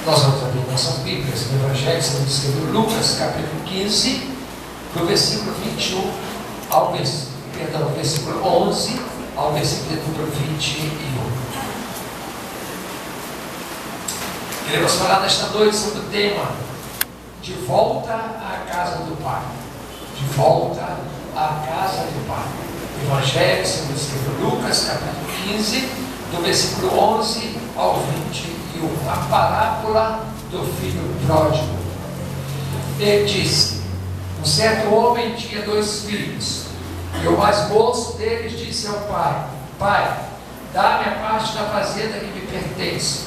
Nós vamos abrir nossas Bíblias no Evangelho segundo escreveu Lucas, capítulo 15, do versículo 21 ao versículo 11 ao versículo 21. Queremos falar nesta noite sobre o tema de volta à casa do Pai. De volta à casa do Pai. Evangelho segundo escreveu Lucas, capítulo 15, do versículo 11 ao 21. A parábola do filho pródigo. Ele disse: um certo homem tinha 2 filhos, e o mais moço deles disse ao pai: Pai, dá-me a parte da fazenda que me pertence.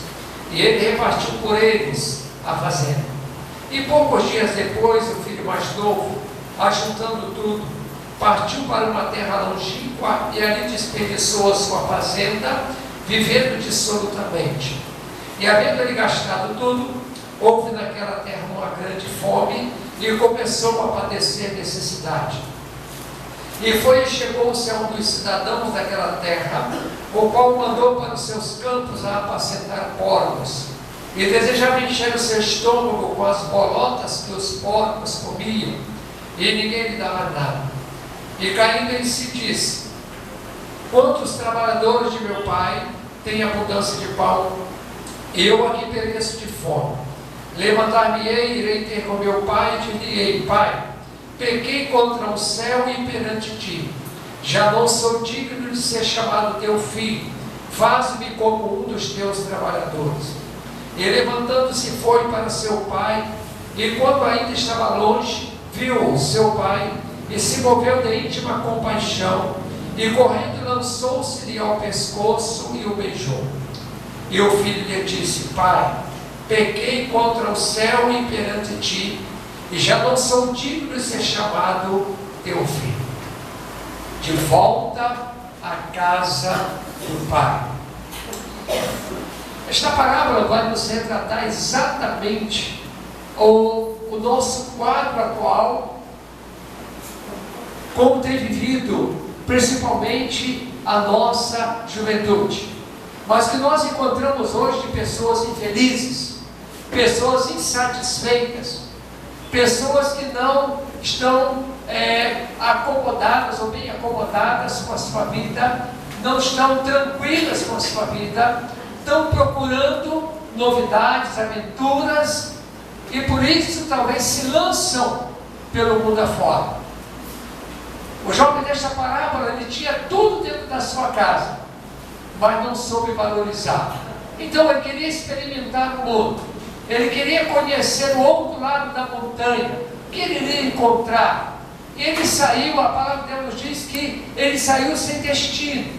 E ele repartiu por eles a fazenda. E poucos dias depois, o filho mais novo, ajuntando tudo, partiu para uma terra longínqua e ali desperdiçou a sua fazenda, vivendo dissolutamente. E havendo ele gastado tudo, houve naquela terra uma grande fome e começou a padecer necessidade. E foi e chegou-se a um dos cidadãos daquela terra, o qual mandou para os seus campos a apacentar porcos, e desejava encher o seu estômago com as bolotas que os porcos comiam, e ninguém lhe dava nada. E caindo em si disse: quantos trabalhadores de meu pai têm abundância de pão, eu aqui pereço de fome. Levantar-me-ei, irei ter com meu pai e dir-lhe-ei: Pai, pequei contra o céu e perante ti, já não sou digno de ser chamado teu filho, faz-me como um dos teus trabalhadores. E levantando-se foi para seu pai, e quando ainda estava longe, viu seu pai, e se moveu de íntima compaixão, e correndo lançou-se-lhe ao pescoço e o beijou. E o filho lhe disse: Pai, pequei contra o céu e perante ti, e já não sou digno de ser chamado teu filho. De volta à casa do Pai. Esta parábola vai nos retratar exatamente o nosso quadro atual, como tem vivido principalmente a nossa juventude, mas que nós encontramos hoje de pessoas infelizes, pessoas insatisfeitas, pessoas que não estão acomodadas ou bem acomodadas com a sua vida, não estão tranquilas com a sua vida, estão procurando novidades, aventuras, e por isso talvez se lançam pelo mundo afora. O jovem desta parábola, ele tinha tudo dentro da sua casa, mas não soube valorizar. Então ele queria experimentar o mundo, ele queria conhecer o outro lado da montanha, o que ele iria encontrar. E ele saiu, a palavra de Deus nos diz que ele saiu sem destino.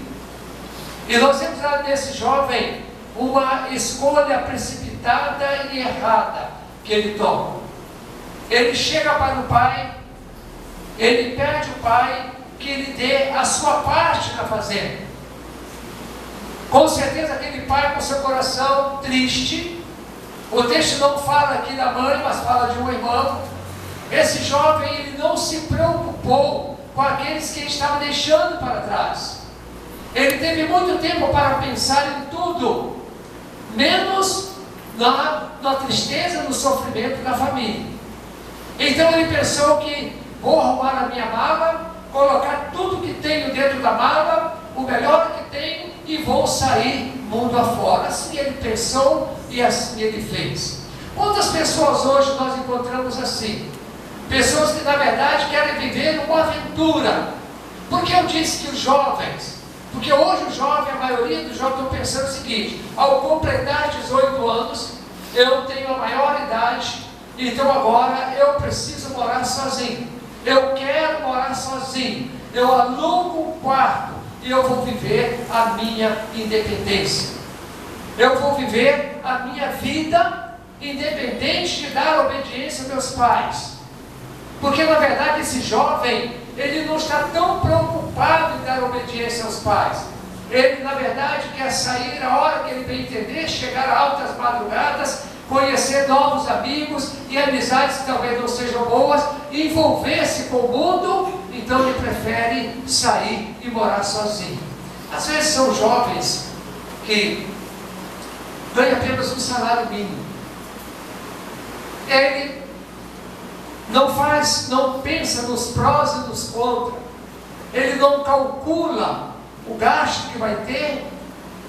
E nós vemos lá nesse jovem uma escolha precipitada e errada que ele toma. Ele chega para o pai, ele pede ao pai que ele dê a sua parte na fazenda. Com certeza aquele pai com seu coração triste, o texto não fala aqui da mãe, mas fala de um irmão. Esse jovem, ele não se preocupou com aqueles que ele estava deixando para trás. Ele teve muito tempo para pensar em tudo, menos na tristeza, no sofrimento da família. Então ele pensou que vou arrumar a minha mala, colocar tudo que tenho dentro da mala, o melhor que tenho, e vou sair mundo afora. Assim ele pensou e assim ele fez. Quantas pessoas hoje nós encontramos assim? Pessoas que na verdade querem viver uma aventura. Por que eu disse que os jovens? Porque hoje o jovem, a maioria dos jovens estão pensando o seguinte: ao completar 18 anos, eu tenho a maior idade, então agora eu preciso morar sozinho. Eu quero morar sozinho. Eu alugo um quarto e eu vou viver a minha independência. Eu vou viver a minha vida independente de dar obediência aos meus pais. Porque na verdade esse jovem, ele não está tão preocupado em dar obediência aos pais. Ele na verdade quer sair a hora que ele bem entender, chegar a altas madrugadas, conhecer novos amigos e amizades que talvez não sejam boas, envolver-se com o mundo. Então ele prefere sair e morar sozinho. Às vezes são jovens que ganham apenas um salário mínimo, ele não pensa nos prós e nos contras, ele não calcula o gasto que vai ter,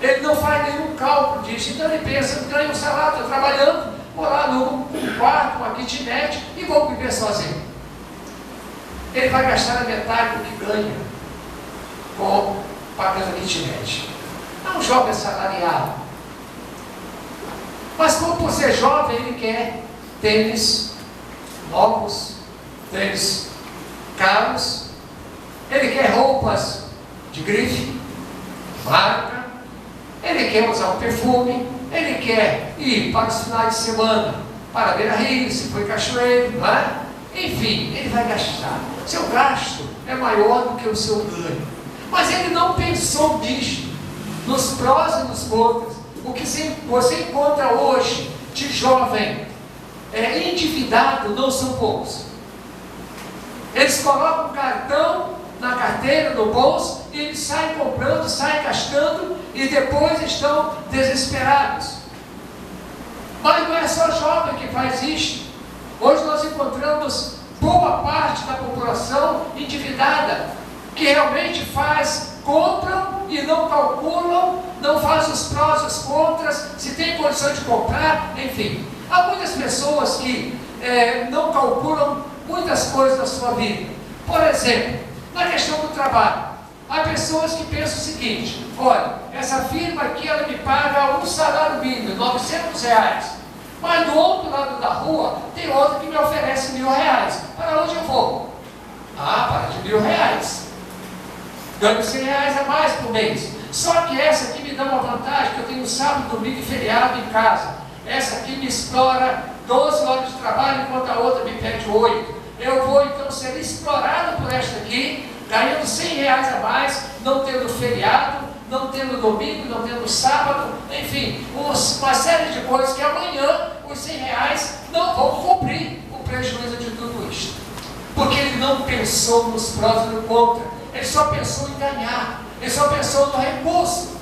ele não faz nenhum cálculo disso. Então ele pensa, ganho um salário, estou trabalhando, vou lá no quarto, uma kitnet e vou viver sozinho. Ele vai gastar a metade do que ganha pagando a kitnet. É um jovem assalariado. Mas como por ser jovem, ele quer tênis novos, tênis caros, ele quer roupas de grife, marca, ele quer usar um perfume, ele quer ir para os finais de semana, para Beira-Rio, se for em Cachoeiro, não é? Enfim, ele vai gastar. Seu gasto é maior do que o seu ganho. Mas ele não pensou nisso, nos prós e nos contras. O que você encontra hoje de jovem endividado não são poucos. Eles colocam o cartão na carteira, no bolso, e eles saem comprando, saem gastando, e depois estão desesperados. Mas não é só jovem que faz isso. Hoje nós encontramos boa parte da população endividada, que realmente compram e não calculam, não faz os prós e os contras, se tem condição de comprar, enfim. Há muitas pessoas que não calculam muitas coisas da sua vida. Por exemplo, na questão do trabalho, há pessoas que pensam o seguinte: olha, essa firma aqui ela me paga um salário mínimo, R$900, mas do outro lado da rua tem outra que me oferece R$1.000. Para onde eu vou? Para de R$1.000. Ganho R$100 a mais por mês. Só que essa aqui me dá uma vantagem, que eu tenho sábado, domingo e feriado em casa. Essa aqui me explora 12 horas de trabalho, enquanto a outra me pede 8. Eu vou então ser explorado por esta aqui, ganhando R$100 a mais, não tendo feriado, não tendo domingo, não tendo sábado, enfim, uma série de coisas que amanhã os R$100 não vão cobrir o prejuízo de tudo isto. Porque ele não pensou nos prós e no contra, ele só pensou em ganhar, ele só pensou no recurso.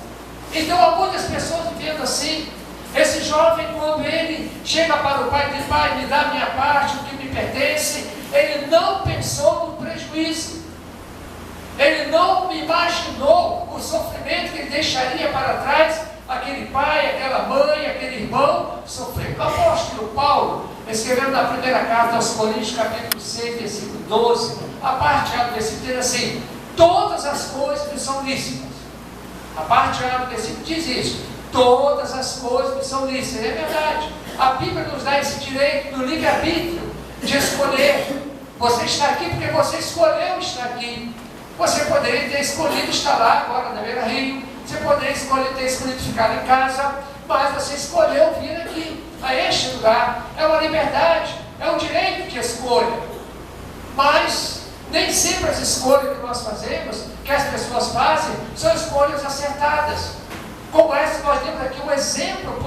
Então há muitas pessoas vivendo assim. Esse jovem, quando ele chega para o pai e diz: pai, me dá a minha parte, o que me pertence, ele não pensou no prejuízo. Ele não imaginou o sofrimento que ele deixaria para trás, aquele pai, aquela mãe, aquele irmão sofrendo. O apóstolo Paulo, escrevendo na primeira carta aos Coríntios, capítulo 6, versículo 12, a parte A do versículo diz assim: todas as coisas me são lícitas. A parte A do versículo diz isso: todas as coisas me são lícitas. É verdade. A Bíblia nos dá esse direito do livre-arbítrio, de escolher. Você está aqui porque você escolheu estar aqui. Você poderia ter escolhido estar lá agora na Beira-Rio, você poderia ter escolhido ficar em casa, mas você escolheu vir aqui, a este lugar. É uma liberdade, é um direito de escolha. Mas nem sempre as escolhas que nós fazemos, que as pessoas fazem, são escolhas acertadas. Como essa, nós temos aqui um exemplo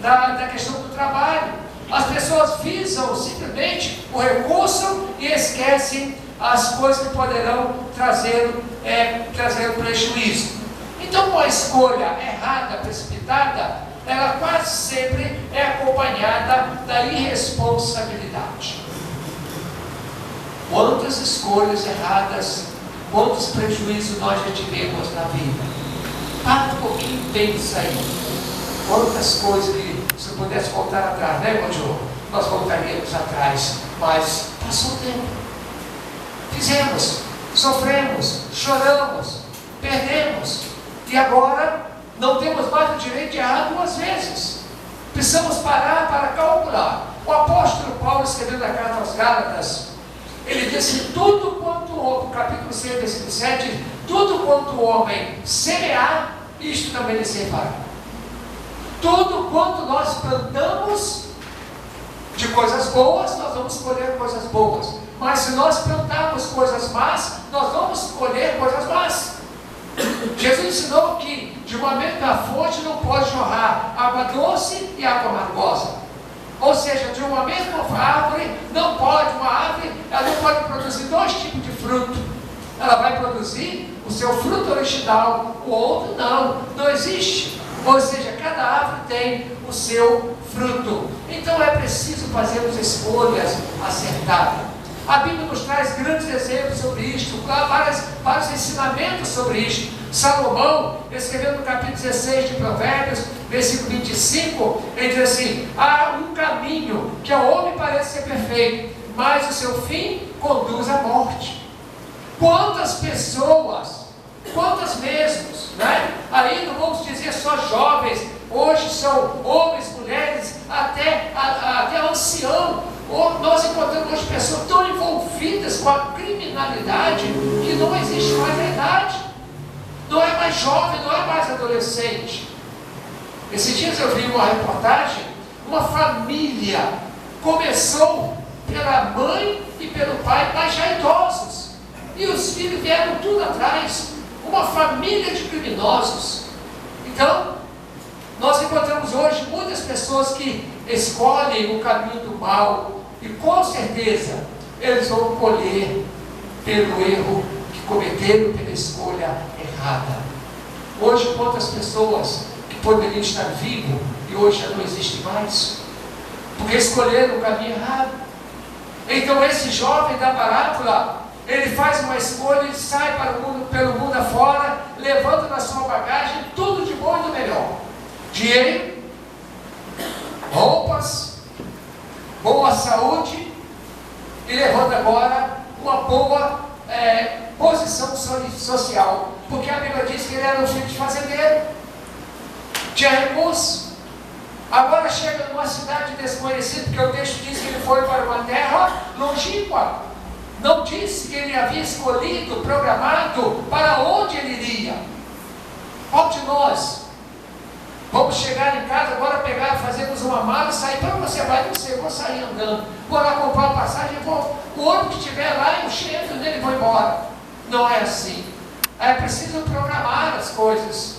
da questão do trabalho. As pessoas visam simplesmente o recurso e esquecem as coisas que poderão trazer prejuízo. Então, uma escolha errada, precipitada, ela quase sempre é acompanhada da irresponsabilidade. Quantas escolhas erradas, quantos prejuízos nós já tivemos na vida? Para um pouquinho, pensa aí. Quantas coisas que, se eu pudesse voltar atrás, né, irmão Diogo? Nós voltaríamos atrás, mas passou o tempo. Fizemos, sofremos, choramos, perdemos, e agora não temos mais o direito de errar 2 vezes. Precisamos parar para calcular. O apóstolo Paulo, escrevendo a carta aos Gálatas, ele disse: tudo quanto o homem, capítulo 6, versículo 7, tudo quanto o homem semear, isto também lhe servirá. Tudo quanto nós plantamos de coisas boas, nós vamos colher coisas boas. Mas se nós plantarmos coisas más, nós vamos colher coisas más. Jesus ensinou que de uma mesma fonte não pode jorrar água doce e água amargosa. Ou seja, de uma mesma árvore não pode, uma árvore, ela não pode produzir 2 tipos de fruto. Ela vai produzir o seu fruto original, o outro não existe. Ou seja, cada árvore tem o seu fruto. Então é preciso fazermos escolhas acertadas. A Bíblia nos traz grandes exemplos sobre isto, vários ensinamentos sobre isto. Salomão, escrevendo no capítulo 16 de Provérbios, versículo 25, ele diz assim: há um caminho que ao homem parece ser perfeito, mas o seu fim conduz à morte. Quantas pessoas, quantas mesmos, né? Aí não vamos dizer só jovens, hoje são homens, mulheres, até ancião. Nós encontramos hoje pessoas tão envolvidas com a criminalidade que não existe mais a idade. Não é mais jovem, não é mais adolescente. Esses dias eu vi uma reportagem, uma família começou pela mãe e pelo pai, mas já idosos. E os filhos vieram tudo atrás. Uma família de criminosos. Então, nós encontramos hoje muitas pessoas que escolhem o caminho do mal. E com certeza, eles vão colher pelo erro que cometeram, pela escolha errada. Hoje, quantas pessoas que poderiam estar vivos e hoje já não existem mais? Porque escolheram o caminho errado. Então esse jovem da parábola, ele faz uma escolha, ele sai para o mundo, pelo mundo afora, levando na sua bagagem tudo de bom e do melhor. Dinheiro, roupas, boa saúde, e levando agora uma boa posição social. Porque a Bíblia diz que ele era um filho de fazendeiro, tinha recurso. Agora chega numa cidade desconhecida, porque o texto diz que ele foi para uma terra longínqua. Não disse que ele havia escolhido, programado para onde ele iria. Qual de nós vamos chegar em casa agora, fazermos uma mala e sair? Para onde você vai? Não sei, eu vou sair andando. Vou lá comprar uma passagem, o ônibus que estiver lá, eu entro nele e vou embora. Não é assim. É preciso programar as coisas.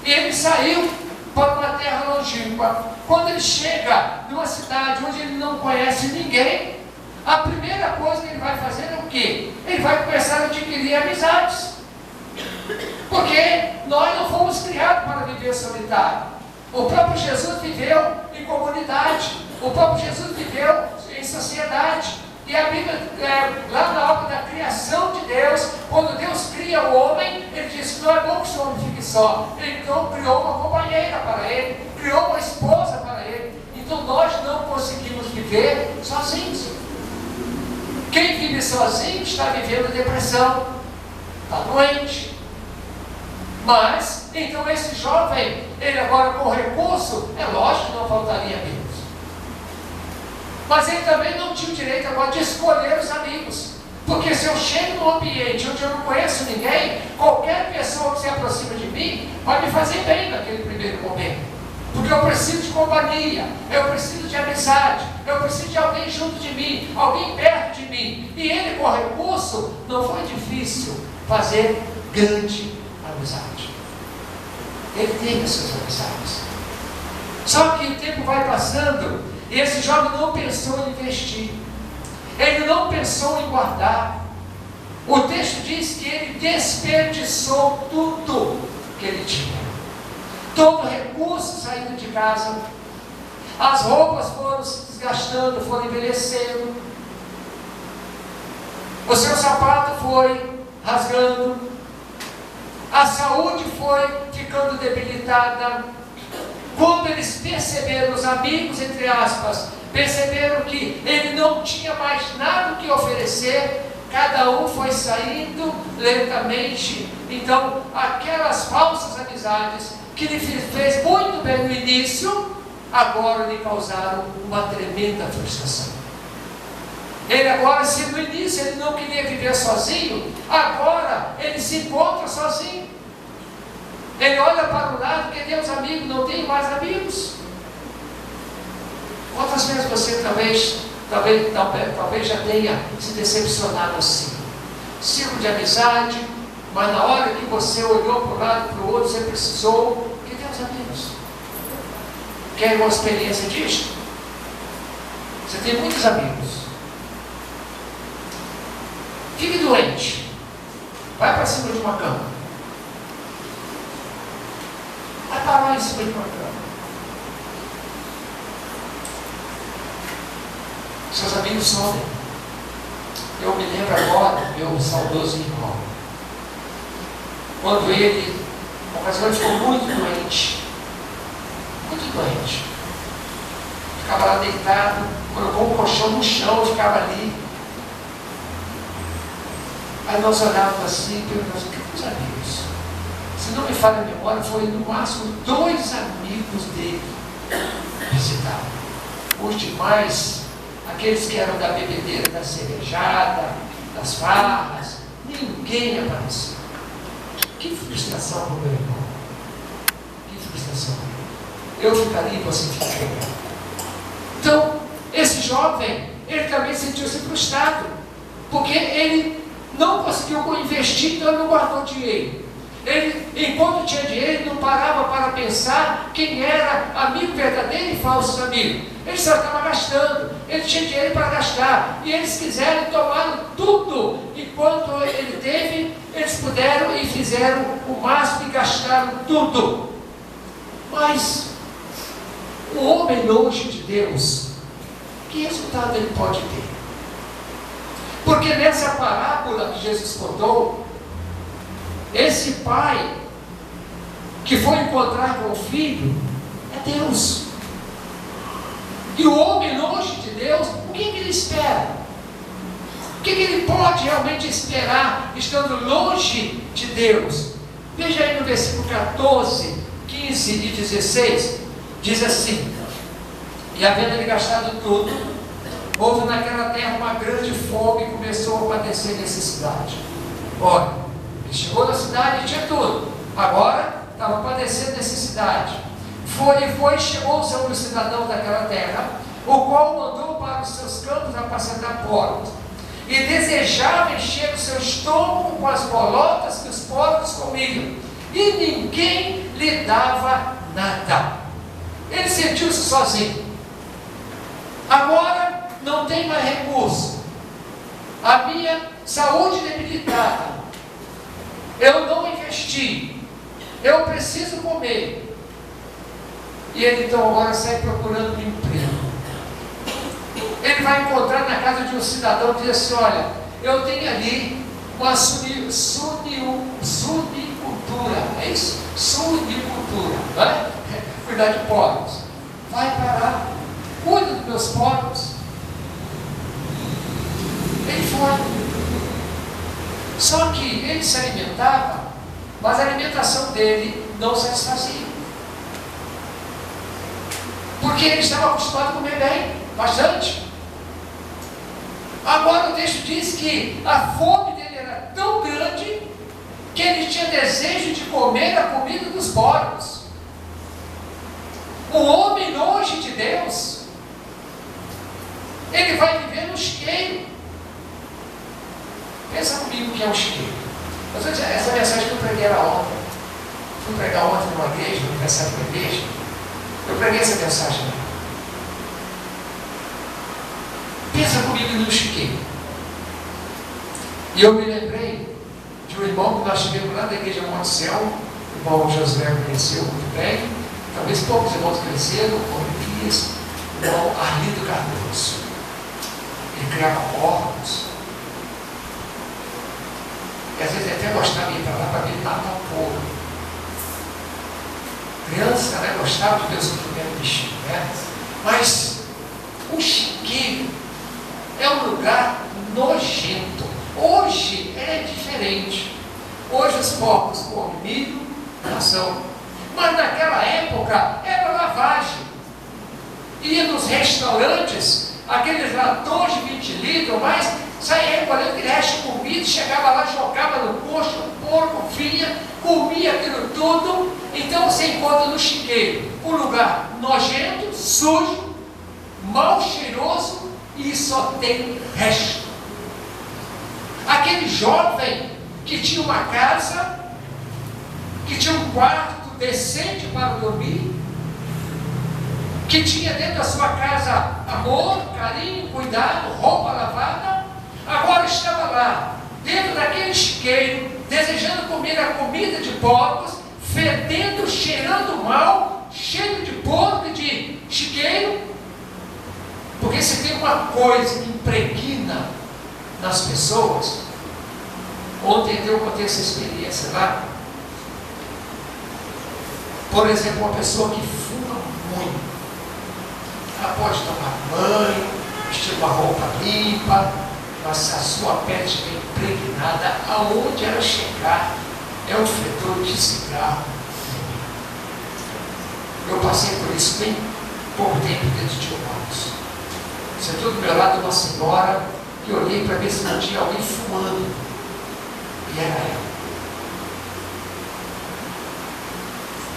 E ele saiu para uma terra longínqua. Quando ele chega numa cidade onde ele não conhece ninguém, a primeira coisa que ele vai fazer é o quê? Ele vai começar a adquirir amizades. Porque nós não fomos criados para viver solitário. O próprio Jesus viveu em comunidade. O próprio Jesus viveu em sociedade. E a Bíblia, lá na obra da criação de Deus, quando Deus cria o homem, ele diz que não é bom que o homem fique só. Ele então criou uma companheira para ele, criou uma esposa para ele. Então nós não conseguimos viver sozinhos. Quem vive sozinho está vivendo depressão, está doente. Mas, então esse jovem, ele agora com recurso, é lógico que não faltaria amigos. Mas ele também não tinha o direito agora de escolher os amigos. Porque se eu chego num ambiente onde eu não conheço ninguém, qualquer pessoa que se aproxima de mim vai me fazer bem naquele primeiro momento. Porque eu preciso de companhia, eu preciso de amizade, eu preciso de alguém junto de mim, alguém perto de mim. E ele com recurso, não foi difícil fazer grande amizade. Ele tem as suas amizades. Só que o tempo vai passando e esse jovem não pensou em investir. Ele não pensou em guardar. O texto diz que ele desperdiçou tudo que ele tinha. Todo recurso saindo de casa. As roupas foram se desgastando, foram envelhecendo. O seu sapato foi rasgando. A saúde foi ficando debilitada. Quando eles perceberam, os amigos, entre aspas, perceberam que ele não tinha mais nada o que oferecer, cada um foi saindo lentamente. Então, aquelas falsas amizades que lhe fez muito bem no início, agora lhe causaram uma tremenda frustração. Ele agora, se no início ele não queria viver sozinho, agora ele se encontra sozinho. Ele olha para o lado, cadê os amigos? Não tem mais amigos. Quantas vezes você talvez já tenha se decepcionado assim? Ciclo de amizade, mas na hora que você olhou para um lado e para o outro, você precisou, cadê os amigos? Quer uma experiência disso? Você tem muitos amigos. Fique doente. Vai para cima de uma cama. A parar em cima de uma cama. Seus amigos somem. Eu me lembro agora, meu saudoso irmão, quando ele, uma ocasião, ficou muito doente, ficava lá deitado, colocou um colchão no chão, ficava ali. Aí nós olhávamos assim e perguntávamos: o que os amigos? Se não me falha a memória, foi no máximo 2 amigos dele visitaram. Os demais, aqueles que eram da bebedeira, da cervejada, das farras, ninguém apareceu. Que frustração para o meu irmão. Que frustração. Eu ficaria e você ficaria. Então, esse jovem, ele também sentiu-se frustrado, porque ele não conseguiu investir, então ele não guardou dinheiro. Ele, enquanto tinha dinheiro, ele não parava para pensar quem era amigo verdadeiro e falsos amigos. Ele só estava gastando, ele tinha dinheiro para gastar, e eles quiseram, tomaram tudo. Enquanto ele teve, eles puderam e fizeram o máximo e gastaram tudo. Mas o homem longe de Deus, que resultado ele pode ter? Porque nessa parábola que Jesus contou, esse pai que foi encontrar com o filho é Deus. E o homem longe de Deus, o que ele espera? O que ele pode realmente esperar estando longe de Deus? Veja aí no versículo 14, 15 e 16, diz assim: e havendo ele gastado tudo, houve naquela terra uma grande fome e começou a padecer necessidade. Ora, ele chegou na cidade e tinha tudo, agora estava padecendo necessidade. Foi e chegou-se a um cidadão daquela terra, o qual mandou para os seus campos apacentar porcos, e desejava encher o seu estômago com as bolotas que os porcos comiam, e ninguém lhe dava nada. Ele sentiu-se sozinho. Agora não tem mais recurso, a minha saúde debilitada, eu não investi, eu preciso comer. E ele então agora sai procurando um emprego. Ele vai encontrar na casa de um cidadão que diz assim: olha, eu tenho ali uma sunicultura, é isso? Sunicultura, não é? Cuidar de porcos. Vai para lá, cuida dos meus porcos. Ele foi. Só que ele se alimentava, mas a alimentação dele não satisfazia. Porque ele estava acostumado a comer bem, bastante. Agora o texto diz que a fome dele era tão grande que ele tinha desejo de comer a comida dos porcos. O homem longe de Deus, ele vai viver no chiqueiro. Pensa comigo o que é um chiqueiro. Essa mensagem que eu preguei era ontem. Fui pregar ontem numa igreja, no aniversário de uma igreja. Eu preguei essa mensagem. Pensa comigo no chiqueiro. E eu me lembrei de um irmão que nós tivemos lá da igreja Monte Céu. O irmão Josué conheceu muito bem. Talvez poucos irmãos conheceram, o Olivias, o irmão Arlindo Cardoso. Ele criava porcos. E às vezes até gostava de ir para lá para ver matar o porco. Criança, né, gostava de ver o sofrimento do bichinho, né? Mas o chiqueiro é um lugar nojento. Hoje é diferente. Hoje os porcos comem milho, ração. Mas naquela época era lavagem. Ia nos restaurantes, aqueles latões de 20 litros, mas saía recolhendo aquele resto de comida, chegava lá, jogava no coxo, o porco vinha, comia aquilo tudo. Então você encontra no chiqueiro um lugar nojento, sujo, mal cheiroso e só tem resto. Aquele jovem que tinha uma casa, que tinha um quarto decente para dormir, que tinha dentro da sua casa amor, carinho, cuidado, roupa lavada, agora estava lá, dentro daquele chiqueiro, desejando comer a comida de porcos, fedendo, cheirando mal, cheio de porco e de chiqueiro. Porque se tem uma coisa que impregna nas pessoas, ontem eu contei essa experiência lá. Por exemplo, uma pessoa que fuma muito, ela pode tomar banho, vestir uma roupa limpa, mas a sua pele estiver impregnada, aonde ela chegar é um fedor de cigarro. Eu passei por isso bem pouco tempo dentro de Humanos. Sentou do meu lado uma senhora e olhei para ver se não tinha alguém fumando. E era ela.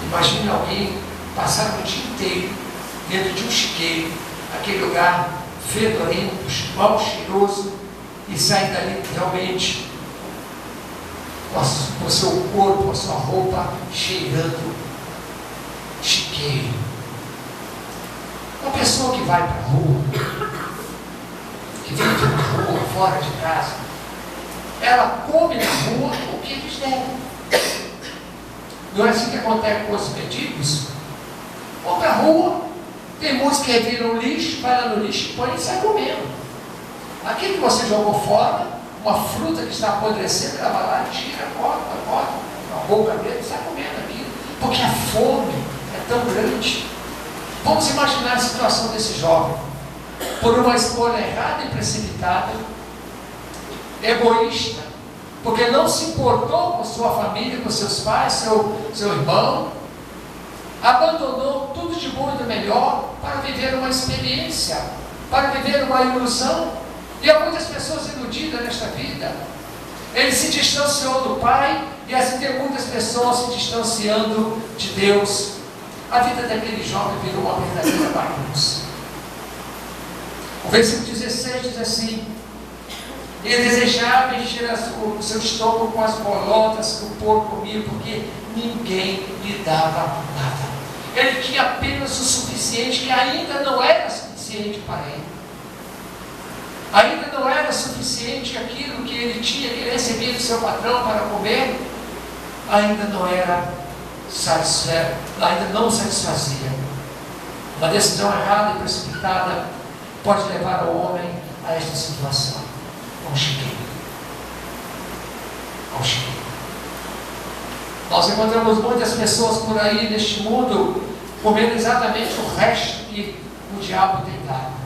Imagine alguém passar o dia inteiro dentro de um chiqueiro, aquele lugar fedorento, mal cheiroso, e sair dali realmente com o seu corpo, a sua roupa cheirando chiqueiro. Uma pessoa que vai para a rua, que vive na rua, fora de casa, ela come na rua o que eles deram. Não é assim que acontece com os mendigos? Vão para a rua, tem música que revira um lixo, vai lá no lixo, põe e sai comendo. Aquilo que você jogou fora, uma fruta que está apodrecendo, ela vai lá, tira, corta, a boca dele, sai comendo aquilo. Porque a fome é tão grande. Vamos imaginar a situação desse jovem. Por uma escolha errada e precipitada, egoísta, porque não se importou com sua família, com seus pais, seu irmão, abandonou tudo de bom e do melhor para viver uma experiência, para viver uma ilusão. E há muitas pessoas iludidas nesta vida. Ele se distanciou do Pai, e assim tem muitas pessoas se distanciando de Deus. A vida daquele jovem virou uma verdadeira bagunça. O versículo 16 diz assim: ele desejava encher o seu estômago com as bolotas que o porco comia, porque ninguém lhe dava nada. Ele tinha apenas o suficiente, que ainda não era suficiente para ele. Ainda não era suficiente aquilo que ele tinha, que ele recebia do seu patrão para comer, ainda não era satisfeito, ainda não satisfazia. Uma decisão errada e precipitada pode levar o homem a esta situação. Ao chiqueiro. Nós encontramos muitas pessoas por aí neste mundo comendo exatamente o resto que o diabo tem dado.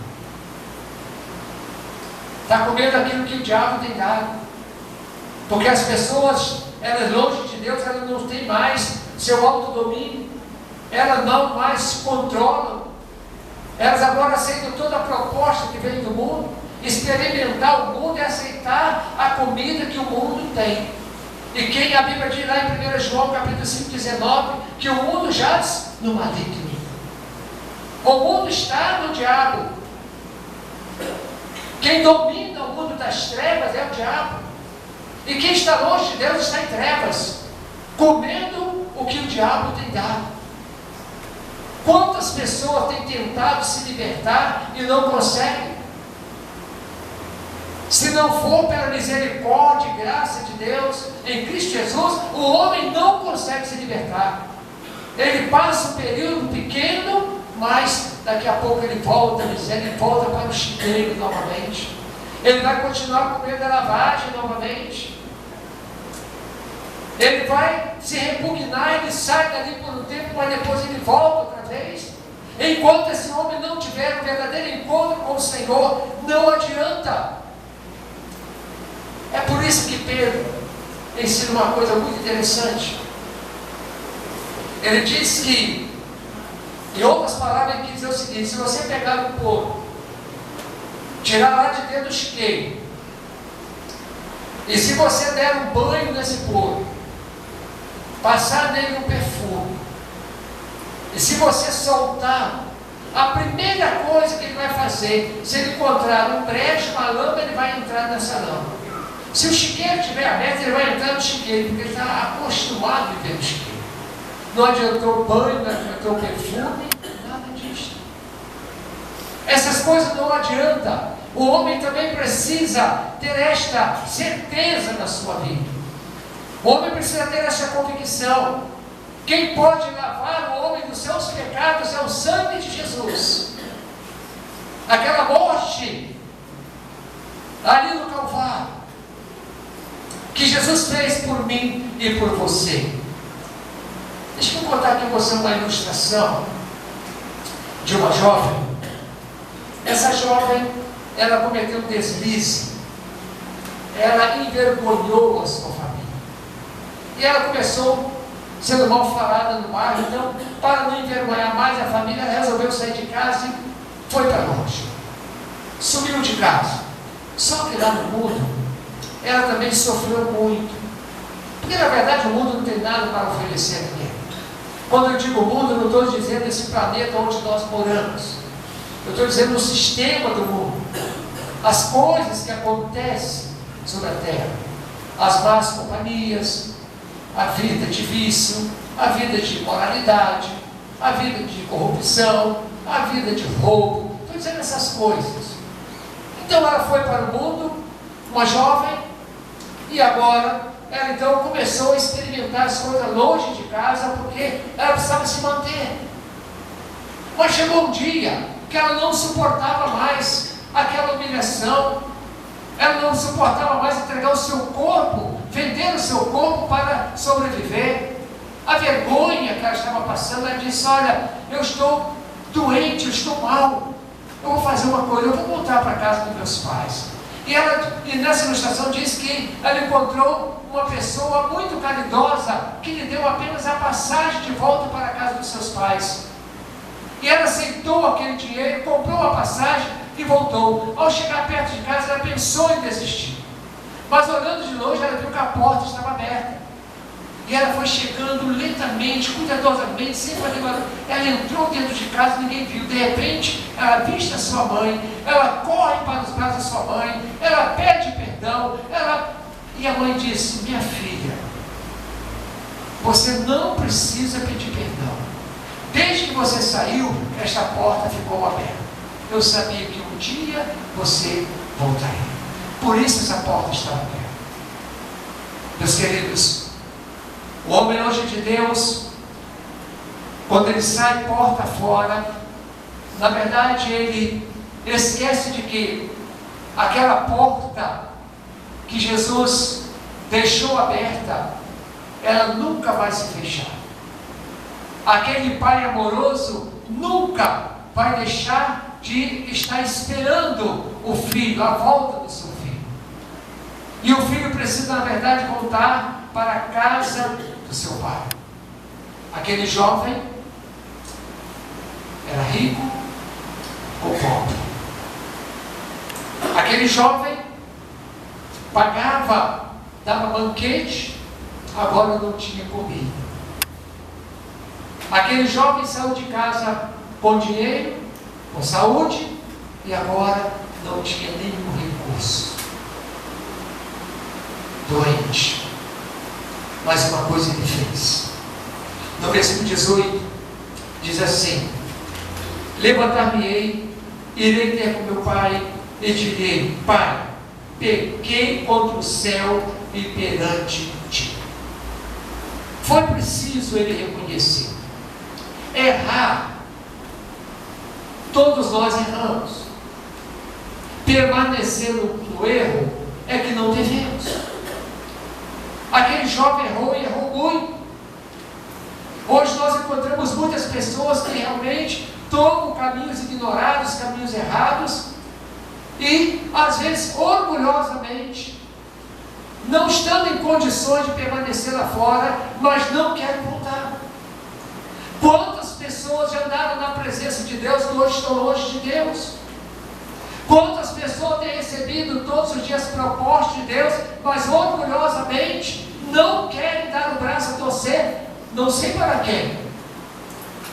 Está comendo aquilo que o diabo tem dado. Porque as pessoas, elas longe de Deus, elas não têm mais seu autodomínio. Elas não mais se controlam. Elas agora aceitam toda a proposta que vem do mundo. Experimentar o mundo é aceitar a comida que o mundo tem. E quem a Bíblia diz lá em 1 João capítulo 5, 19, que o mundo jaz no maligno. O mundo está no diabo. Quem domina o mundo das trevas é o diabo. E quem está longe de Deus está em trevas, comendo o que o diabo tem dado. Quantas pessoas têm tentado se libertar e não conseguem? Se não for pela misericórdia e graça de Deus em Cristo Jesus, o homem não consegue se libertar. Ele passa um período pequeno, mas daqui a pouco ele volta, ele volta para o chiqueiro novamente. Ele vai continuar comendo a lavagem novamente. Ele vai se repugnar, ele sai dali por um tempo, mas depois ele volta outra vez. Enquanto esse homem não tiver um verdadeiro encontro com o Senhor, não adianta. É por isso que Pedro ensina uma coisa muito interessante. Ele diz que, em outras palavras, ele quis dizer o seguinte: se você pegar um porco, tirar lá de dentro do chiqueiro, e se você der um banho nesse porco, passar nele um perfume, e se você soltar, a primeira coisa que ele vai fazer, se ele encontrar um brejo, uma lâmpada, ele vai entrar nessa lâmpada. Se o chiqueiro estiver aberto, ele vai entrar no chiqueiro, porque ele está acostumado a viver no chiqueiro. Não adiantou banho, não adiantou perfume, nada disso. Essas coisas não adiantam. O homem também precisa ter esta certeza na sua vida. O homem precisa ter esta convicção Quem pode lavar o homem dos seus pecados é o sangue de Jesus. Aquela morte ali no Calvário, que Jesus fez por mim e por você. Deixa eu contar aqui você uma ilustração de uma jovem. Essa jovem, ela cometeu um deslize. Ela envergonhou a sua família. E ela começou sendo mal falada no bairro. Então, para não envergonhar mais a família, ela resolveu sair de casa e foi para longe. Sumiu de casa. Só que lá no mundo, ela também sofreu muito. Porque na verdade o mundo não tem nada para oferecer a ninguém. Quando eu digo mundo, eu não estou dizendo esse planeta onde nós moramos. Eu estou dizendo o sistema do mundo. As coisas que acontecem sobre a terra. As más companhias, a vida de vício, a vida de imoralidade, a vida de corrupção, a vida de roubo. Estou dizendo essas coisas. Então ela foi para o mundo, uma jovem, e agora ela então começou a experimentar as coisas longe de casa, porque ela precisava se manter. Mas chegou um dia que ela não suportava mais aquela humilhação, ela não suportava mais entregar o seu corpo, vender o seu corpo para sobreviver. A vergonha que ela estava passando, ela disse: olha, eu estou doente, eu estou mal, eu vou fazer uma coisa, eu vou voltar para casa dos meus pais. E nessa ilustração diz que ela encontrou uma pessoa muito caridosa que lhe deu apenas a passagem de volta para a casa dos seus pais. E ela aceitou aquele dinheiro, comprou a passagem e voltou. Ao chegar perto de casa, ela pensou em desistir. Mas olhando de longe, ela viu que a porta estava aberta. E ela foi chegando lentamente, cuidadosamente, sem fazer barulho. Ela entrou dentro de casa, ninguém viu. De repente, ela viste a sua mãe, ela corre para os braços da sua mãe, ela pede perdão, e a mãe disse: minha filha, você não precisa pedir perdão. Desde que você saiu, esta porta ficou aberta. Eu sabia que um dia você voltaria. Por isso essa porta estava aberta. Meus queridos, o homem hoje de Deus, quando ele sai porta fora, na verdade ele esquece de que aquela porta que Jesus deixou aberta, ela nunca vai se fechar. Aquele pai amoroso nunca vai deixar de estar esperando o filho, a volta do seu filho. E o filho precisa, na verdade, voltar para a casa do seu pai. Aquele jovem era rico ou pobre. Aquele jovem pagava, dava banquete, agora não tinha comida. Aquele jovem saiu de casa com dinheiro, com saúde, e agora não tinha nenhum recurso. Doente. Mas uma coisa ele fez. No versículo 18, diz assim: levantar-me-ei, irei ter com meu pai, e direi: pai, pequei contra o céu e perante ti. Foi preciso ele reconhecer. Errar, todos nós erramos. Permanecer no erro é que não devemos. Aquele jovem errou e errou muito. Hoje nós encontramos muitas pessoas que realmente tomam caminhos ignorados, caminhos errados, e às vezes orgulhosamente, não estando em condições de permanecer lá fora, mas não querem voltar. Quantas pessoas já andaram na presença de Deus que hoje estão longe de Deus? Quantas pessoas têm recebido todos os dias propostas de Deus, mas orgulhosamente não querem dar o braço a torcer, não sei para quem?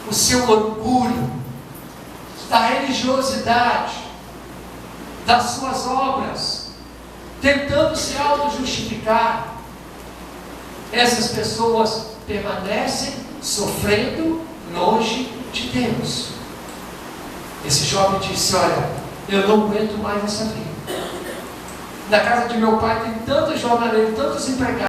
O seu orgulho, da religiosidade, das suas obras, tentando se auto-justificar. Essas pessoas permanecem sofrendo longe de Deus. Esse jovem disse: olha, eu não aguento mais essa vida. Na casa de meu pai tem tantos jornaleiros, tantos empregados.